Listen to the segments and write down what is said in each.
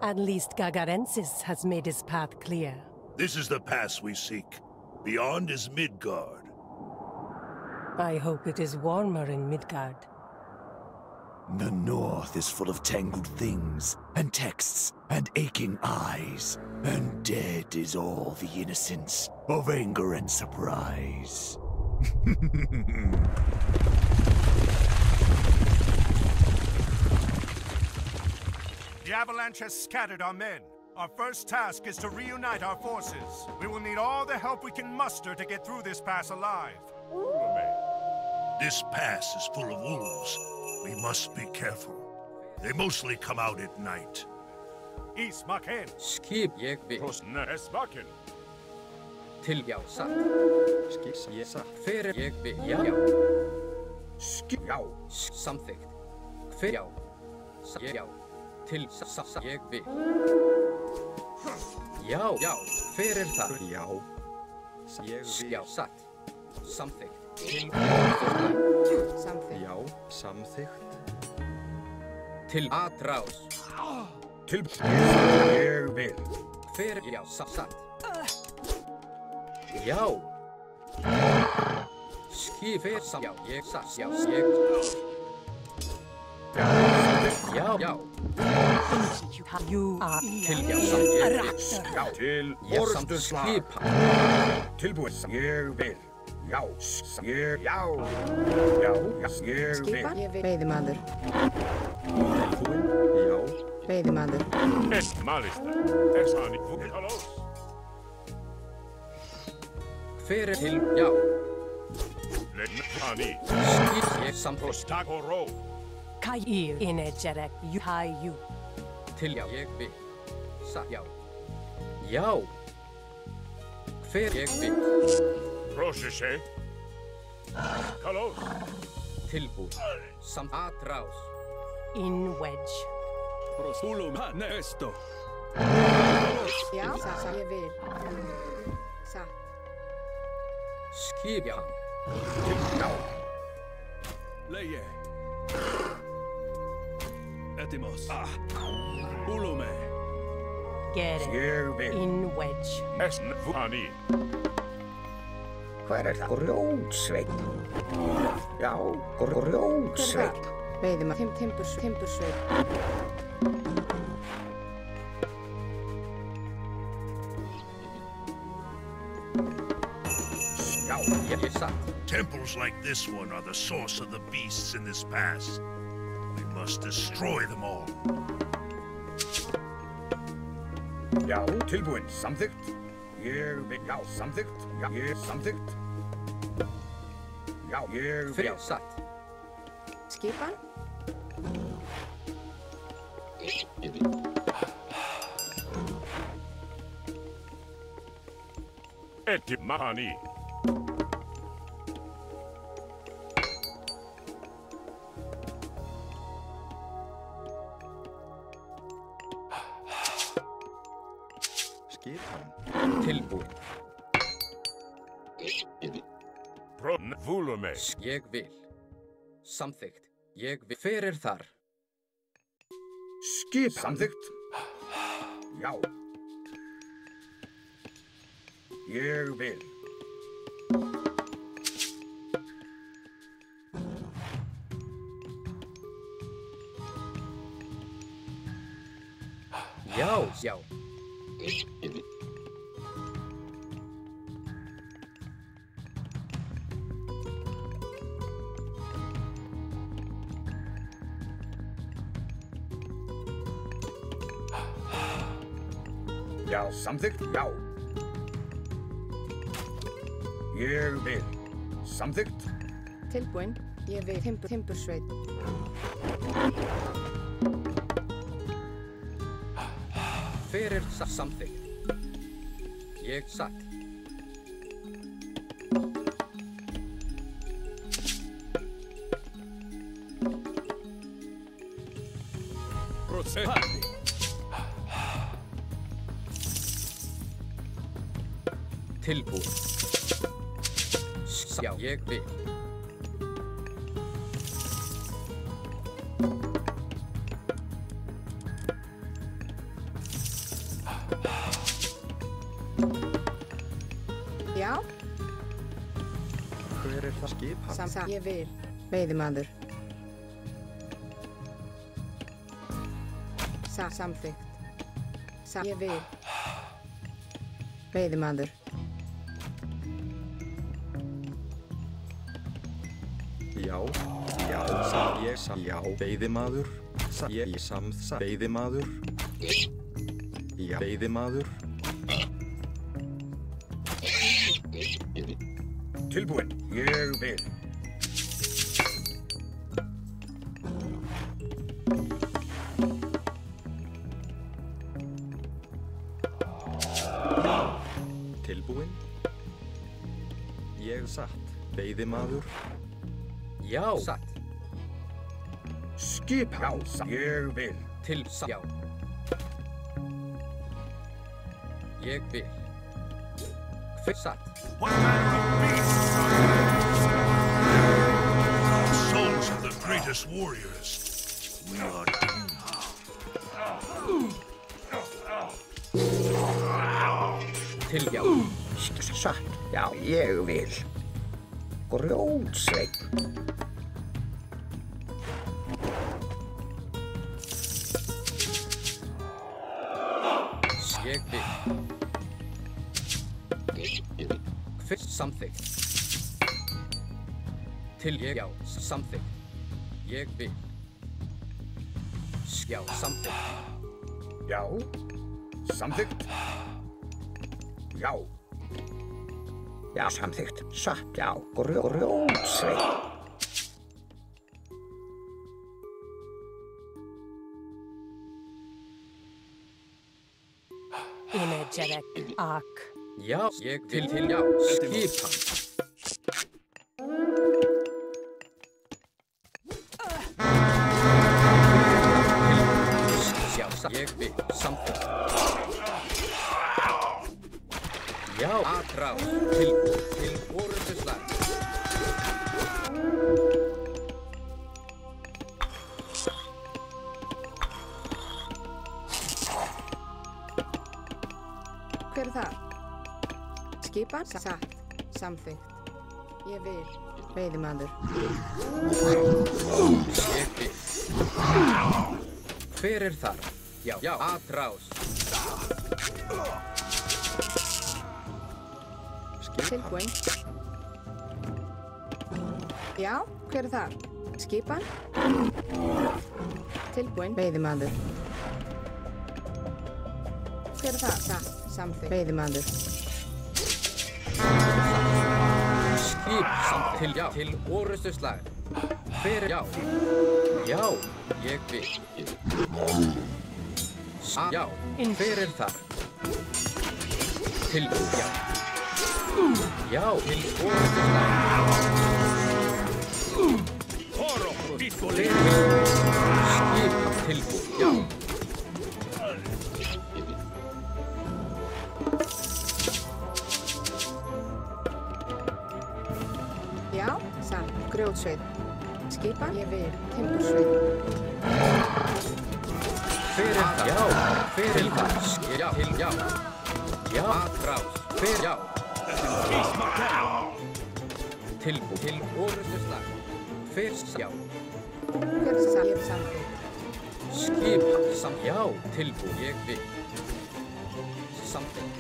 At least Gagarensis has made his path clear. This is the pass we seek. Beyond is Midgard. I hope it is warmer in Midgard. The north is full of tangled things, and texts, and aching eyes. And dead is all the innocence of anger and surprise. The avalanche has scattered our men. Our first task is to reunite our forces. We will need all the help we can muster to get through this pass alive. This pass is full of wolves. We must be careful. They mostly come out at night. Ismaken. Skip ég við. Esmaken. Til já satt. Skissa ég satt. Fyrir ég við. Já. Skip já. Samþykkt. Fyrir já. Já. Til ég við. Já. Já. Fyrir þar. Já. Já satt. Samþykkt. Samþykkt. Já. Samþykkt. Til atrás. Til ég vil. Fyrir já satt. Já. Skipir sam já ég satt. Já ég. Já. Já. You are Til já satt ég. Já. Til orðuslag. Tilbúið sam ég vil. Já. Ég. Já. Já. Ég vil. Skipa. Veiðimaður. Tilbúin. Já. Veiðimaður. Malista. Esani. Fúkalos. Fyrir til já. Lenni. Skip ég samþykkt. Prostago ro. Kair Inejerek Yuhayu. Til já ég vil. Satt já. Já. Fyrir ég vil. Prosese. Kalos. Tilbúin. Samt atrás. In wedge. Prosulum nesto. Já, satt. Ég vil. Satt. Skip já. Til já. Leie. Etimos. Ulume. Get it. Ég vil. In wedge. Esn fani. Hver það? Grjótsveinn. Já, grjótsveinn. Veiðimaður. Timbursveinn. Já, ég satt. Temples like this one are the source of the beasts in this pass. We must destroy them all. Já, tilbúin. Samþykkt. Ég vil. Já, samþykkt. Já, ég samþykkt. Já, ég vil. Fyrir satt. Skipan. Etimani. Tilbúin. Volume. Ég vil. Samþykkt. Ég vil. Fyrir þar. Skip. Samþykkt. Já. Ég vil. Já. Já. Já, samþykkt. Já. Ég vil. Samþykkt. Tilbúin. Ég vil. Timbursveinn. Fyrir samþykkt. Ég satt. Procedi. Tilbúin. Já, ég vil. Skipan. Ég vil. Veiðimaður. Samþykkt. Ég vil. Veiðimaður. Já, veiðimaður. Veiðimaður. Já, veiðimaður. Tilbúin, ég vil. Tilbúin. Ég satt. Veiðimaður. Já, satt. Skipan. Já, ég vil. Til já. Ég vil. Hver satt? What kind of beasts are these? Souls of the greatest warriors. We are doomed. Til já. Satt. Já, ég vil. Grjótsveinn. Ég vil. Hver samþykkt? Til ég já. Samþykkt. Ég vil. Já, samþykkt. Já. Samþykkt. Já. Já, samþykkt. Satt, já. Grjótsveinn. Energetic arc. Já, ég vil til já. Skipan. Já, ég vil. Samþykkt. Já, atrás. Til orðuslag. Hver það? Skipan. Satt. Samþykkt. Ég vil. Veiðimaður. Ég vil. Hver þar? Já, atrás. Tilbúin. Já, hver það? Skipan. Tilbúin. Veiðimaður. Hver það? Satt. Samþykkt. Veiðimaður. Skip samt til já. Til orðuslag. Hver já. Já, ég vil. Já, hver þar? Til já. Já, til orðuslag. Skip tilbúið, já. Já, satt. Grjótsveinn. Skipan. Ég vil. Timbursveinn. Hver það? Já, hver það? Já, til já. Já, atrás. Hver já. Tilbúið. Til orðuslag. Hver já. Hver satt? Ég samþykkt. Skip samt já. Tilbúið. Ég vil. Samþykkt.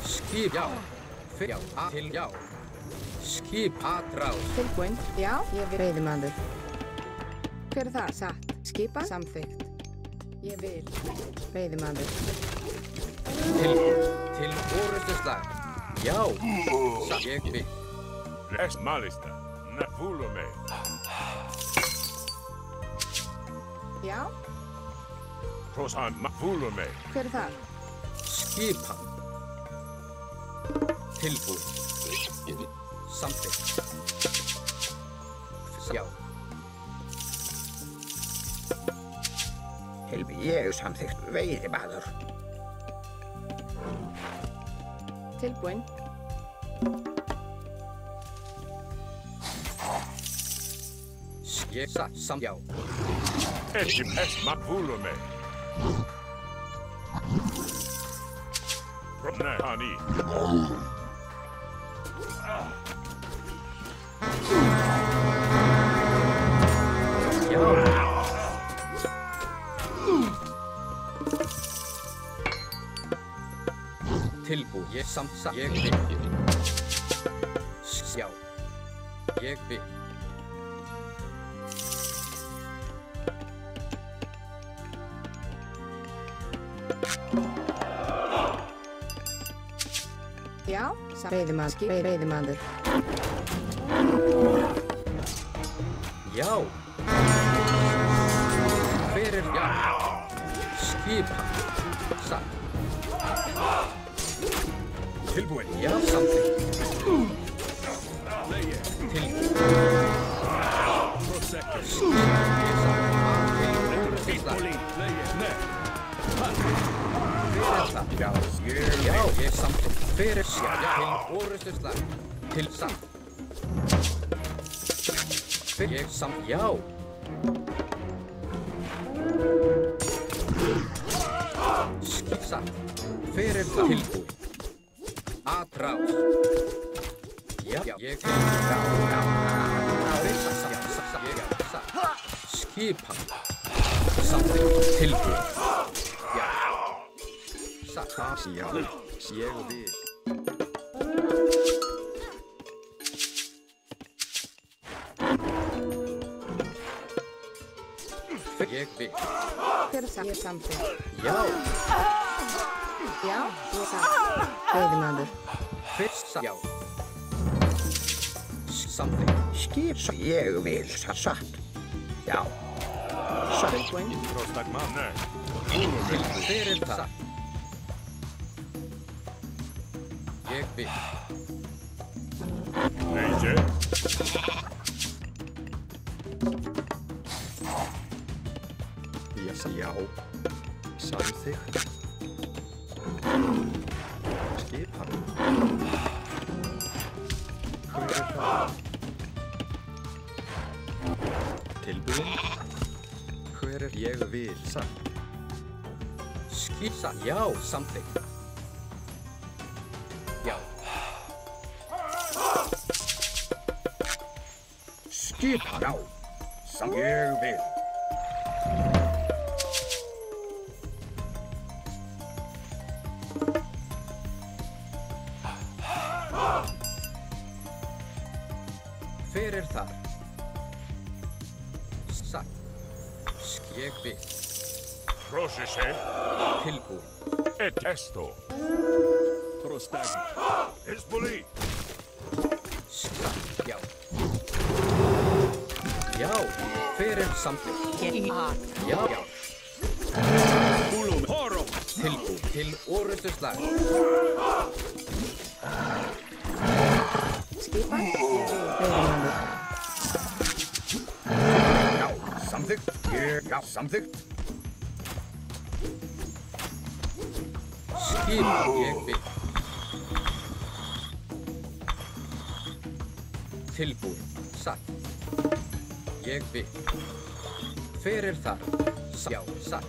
Skip já. Hver já. Til já. Skip atrás. Tilbúin. Já, ég vil. Veiðimaður. Hver það? Satt. Skipan. Samþykkt. Ég vil. Veiðimaður. Til orðuslag. Já. Satt. Ég vil. Les malista. Nafulume. Já, Prosan Mafulume. hver það? Skipan. Tilbúið. Samþykkt. Já. Ég samþykkt. Veiðimaður. Tilbúin. Ég satt sam já. Ekki mest makvúlu mig. Nei, hann í. Tilbúin. Ég samsa. Ég vil. Sjá. Ég vil. Já, veiðimaður. Já. Fyrir já. Skipa. Satt. Tilbúin. Já, samþykkt. Tilbúin. Skipa. Ég satt. Tilbúin. Nei. Fyrir það. Já, ég samþykkt. Fyrir sjá. Til orustuslag. Til satt. Fyrir ég samt. Já. Skip satt. Fyrir það. Tilbúin. Atrás. Já, ég vil. Já. Fyrir satt. Ég satt. Skipa. Samþykkt. Tilbúin. Já. Satt. Já, ég vil. Ég vil. Hver það? Ég samþykkt. Já. Já, ég satt. Veiðimaður. Fyrst já. Samþykkt. Skip svo ég vil, satt. Já. Satt. Tilbúin. Prostagman, nei. Fyrir það. Ég vil. Neitje. Já. Samþykkt. Skipa. Hver það? Tilbúin. Hver ég vil, satt. Skipsa. Já, samþykkt. Já. Skipa. Já. Samt ég vil. Fyrir þar. Satt. Ég vil. Prosese. Tilbúin. Et esto. Prostagman. Hezbollah. Satt. Já. Já. Fyrir samþykkt. Já. Já. Horo. Tilbúin. Til orustuslag. Skipa. Veiðimaður. Já. Samþykkt. Já. Samþykkt. Skipa. Ég vil. Tilbúin. Satt. Ég vil. Fyrir þar. Já. Satt.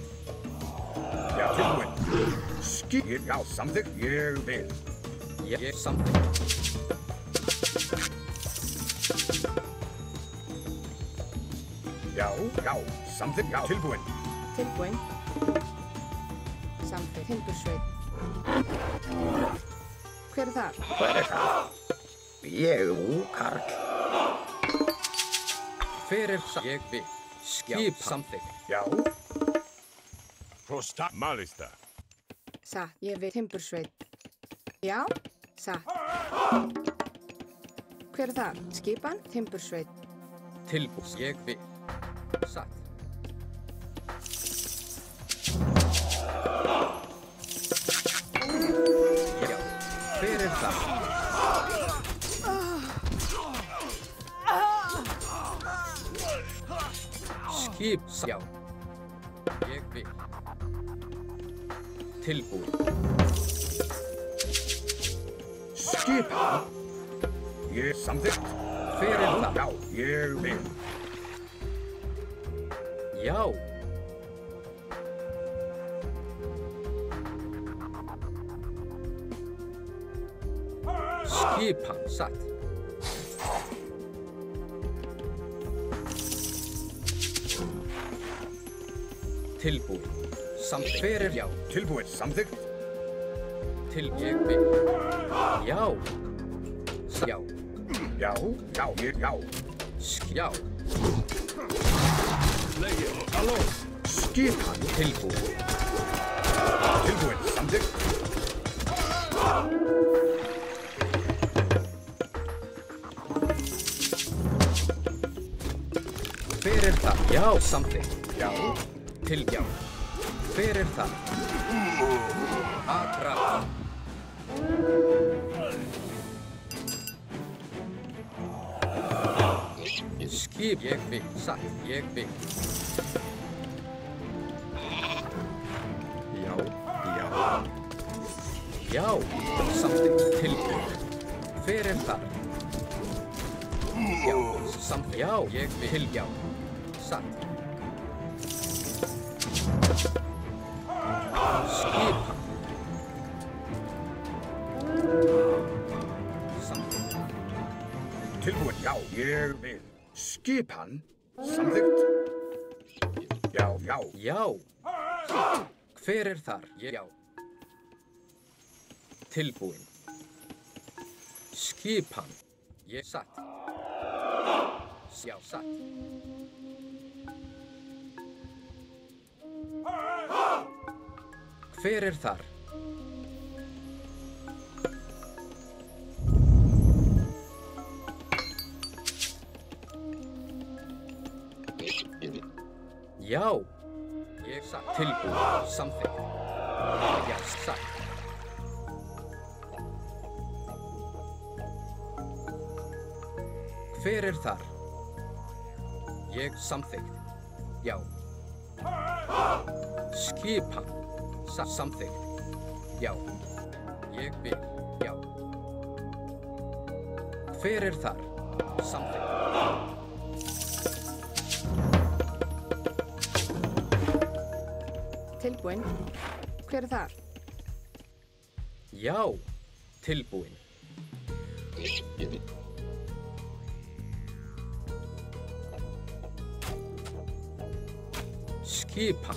Já. Tilbúin. Skip. Já. Samþykkt. Ég vil. Ég samþykkt. Já. Já. Samþykkt. Já. Tilbúin. Tilbúin. Samþykkt. Timbursveit. Hver það? Hver það? Ég Karl. Fyrir það. Ég vil. Skip samþykkt. Já. Malista. Satt. Ég vil. Timbursveit. Já, satt. Hver það? Skipan. Timbursveit. Tilbúin. Ég vil. Satt. Já. Fyrir það. Skip. Já. Ég vil. Tilbúin. Skipa. Ég samþykkt. Fyrir það. Já. Ég vil. Já. Skipan, satt. Tilbúin. Samþykkt. Hver já? Tilbúin. Samþykkt. Ég vil. Já. Já. Já. Já. Já. Já. Halló. Skipan. Tilbúin. Tilbúin. Samþykkt. Hver það? Já, samþykkt. Já. Já. Hver það? Atrap. Skip. Ég vil. Satt. Ég vil. Já. Já. Já. Samþykkt. Tilbúin. Hver það? Já. Samþykkt. Já. Ég vil. Já. Satt. Skipan. Samþykkt. Tilbúin. Já. Ég vil. Skipan. Samþykkt. Já. Já. Já. Hver þar? Já. Tilbúin. Skipan. Ég satt. Já, satt. Hver þar? Já. Ég satt. Tilbúin. Samþykkt. Já, satt. Hver þar? Ég samþykkt. Já. Skipan. Samþykkt. Já. Ég vil. Já. Hver þar? Samþykkt. Tilbúin. Hver þar? Já. Tilbúin. Skipan.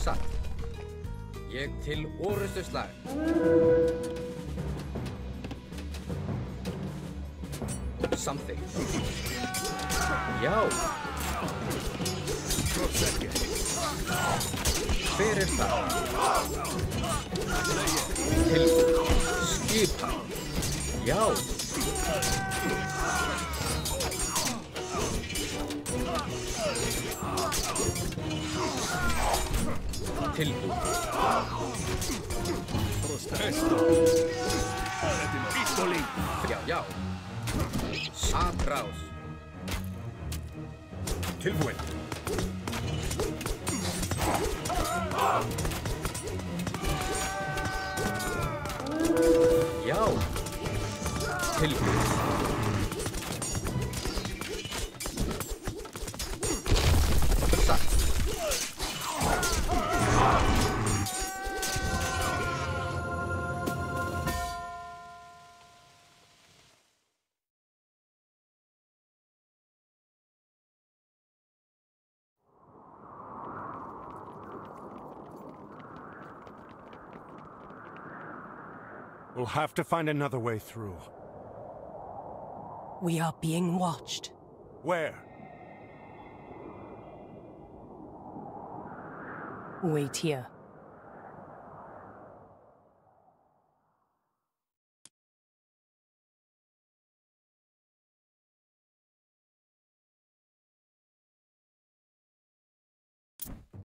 Satt. Ég til orrustuslag. Samþykkt. Já. Hver það? Tilbúin. Skipan. Já. Tilbúin. Já, já. Atrás. Tilbúin. Já. Tilbúin. Satt. We'll have to find another way through. We are being watched. Where? Wait here.